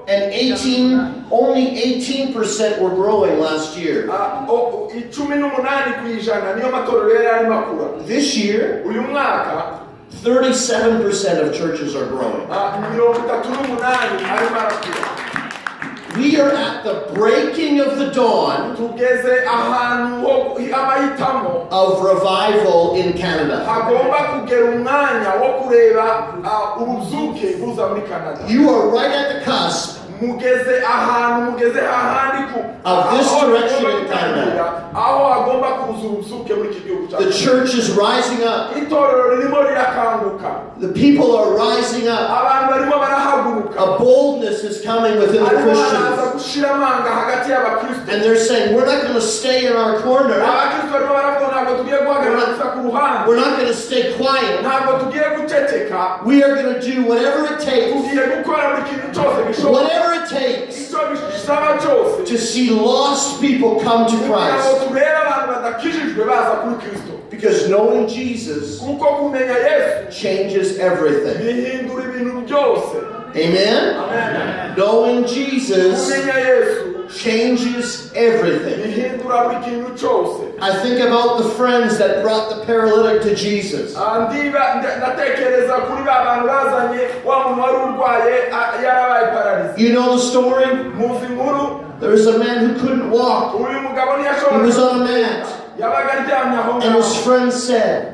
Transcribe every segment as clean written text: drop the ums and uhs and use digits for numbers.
And only 18% were growing last year. This year, 37% of churches are growing. We are at the breaking of the dawn of revival in Canada. You are right at the cusp of this direction in Canada. The church is rising up. The people are rising up. A boldness is coming within the Christians. And they're saying, we're not going to stay in our corner. We're not going to stay quiet. We are going to do whatever it takes. Whatever it takes to see lost people come to Christ. Because knowing Jesus changes everything. Amen? Amen. Knowing Jesus changes everything. I think about the friends that brought the paralytic to Jesus. You know the story? There was a man who couldn't walk. He was on a mat. And his friends said,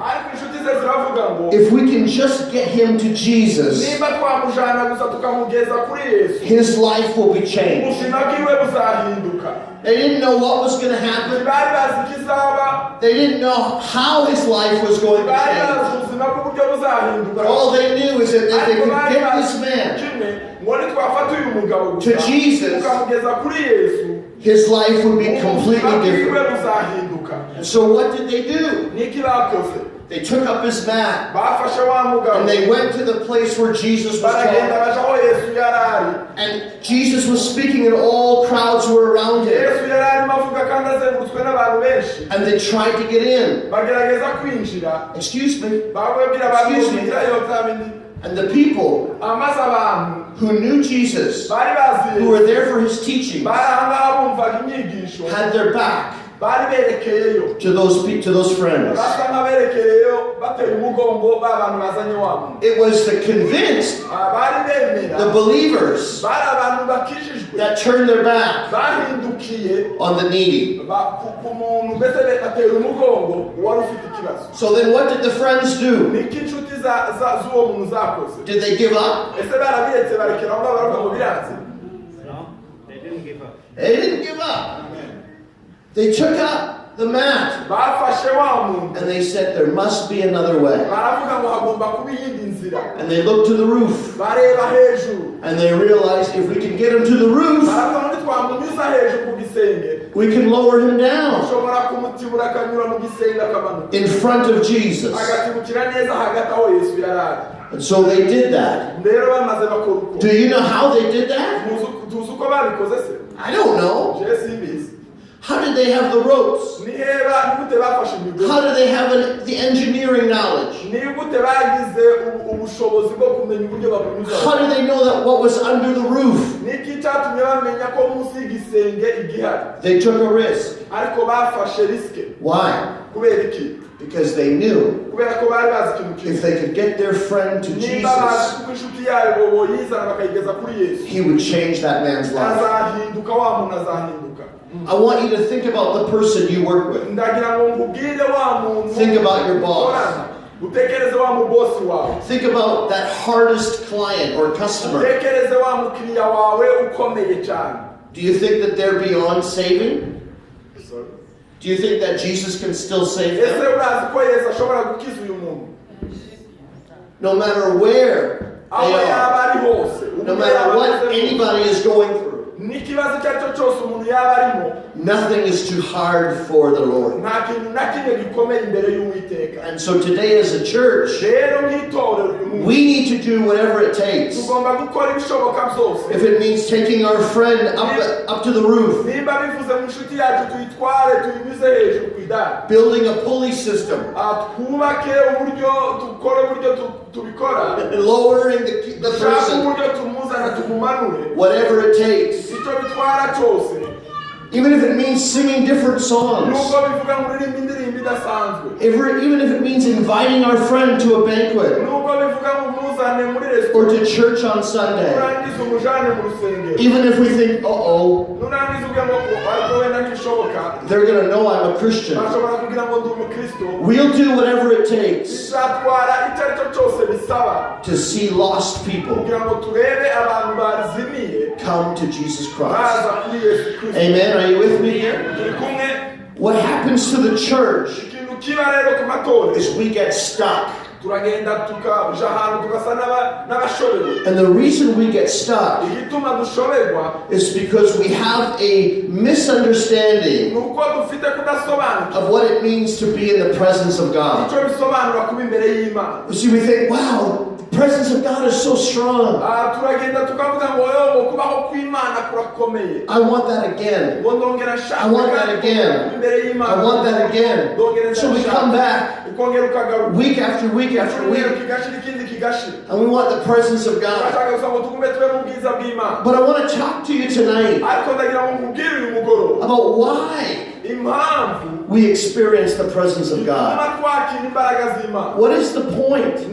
if we can just get him to Jesus, his life will be changed. They didn't know what was going to happen. They didn't know how his life was going to change. But all they knew is that if they could get this man to Jesus, his life would be completely different. And so what did they do? They took up his mat and they went to the place where Jesus was talking. And Jesus was speaking and all crowds were around him. And they tried to get in. Excuse me. Excuse me. And the people who knew Jesus, who were there for his teachings, had their back to those friends. It was the convinced, the believers, that turned their back on the needy. So then what did the friends do? Did they give up? No, they didn't give up. They didn't give up. They took up the mat and they said there must be another way. And they looked to the roof and they realized if we can get him to the roof, we can lower him down in front of Jesus. And so they did that. Do you know how they did that? I don't know. How did they have the ropes? How did they have the engineering knowledge? How did they know that what was under the roof? They took a risk. Why? Because they knew if they could get their friend to Jesus, he would change that man's life. I want you to think about the person you work with. Think about your boss. Think about that hardest client or customer. Do you think that they're beyond saving? Do you think that Jesus can still save them? No matter where they are, no matter what anybody is going through, nothing is too hard for the Lord. And so today as a church, we need to do whatever it takes. If it means taking our friend up to the roof, building a pulley system, lowering the person Whatever it takes. Even if it means singing different songs. Even if it means inviting our friend to a banquet. Or to church on Sunday. Even if we think, uh-oh, they're going to know I'm a Christian. We'll do whatever it takes to see lost people come to Jesus Christ. Amen. Are you with me here? What happens to the church is we get stuck. And the reason we get stuck is because we have a misunderstanding of what it means to be in the presence of God. You see, we think, wow, the presence of God is so strong. I want that again. I want that again. I want that again. So we come back week after week after week, and we want the presence of God. But I want to talk to you tonight about why we experience the presence of God. What is the point?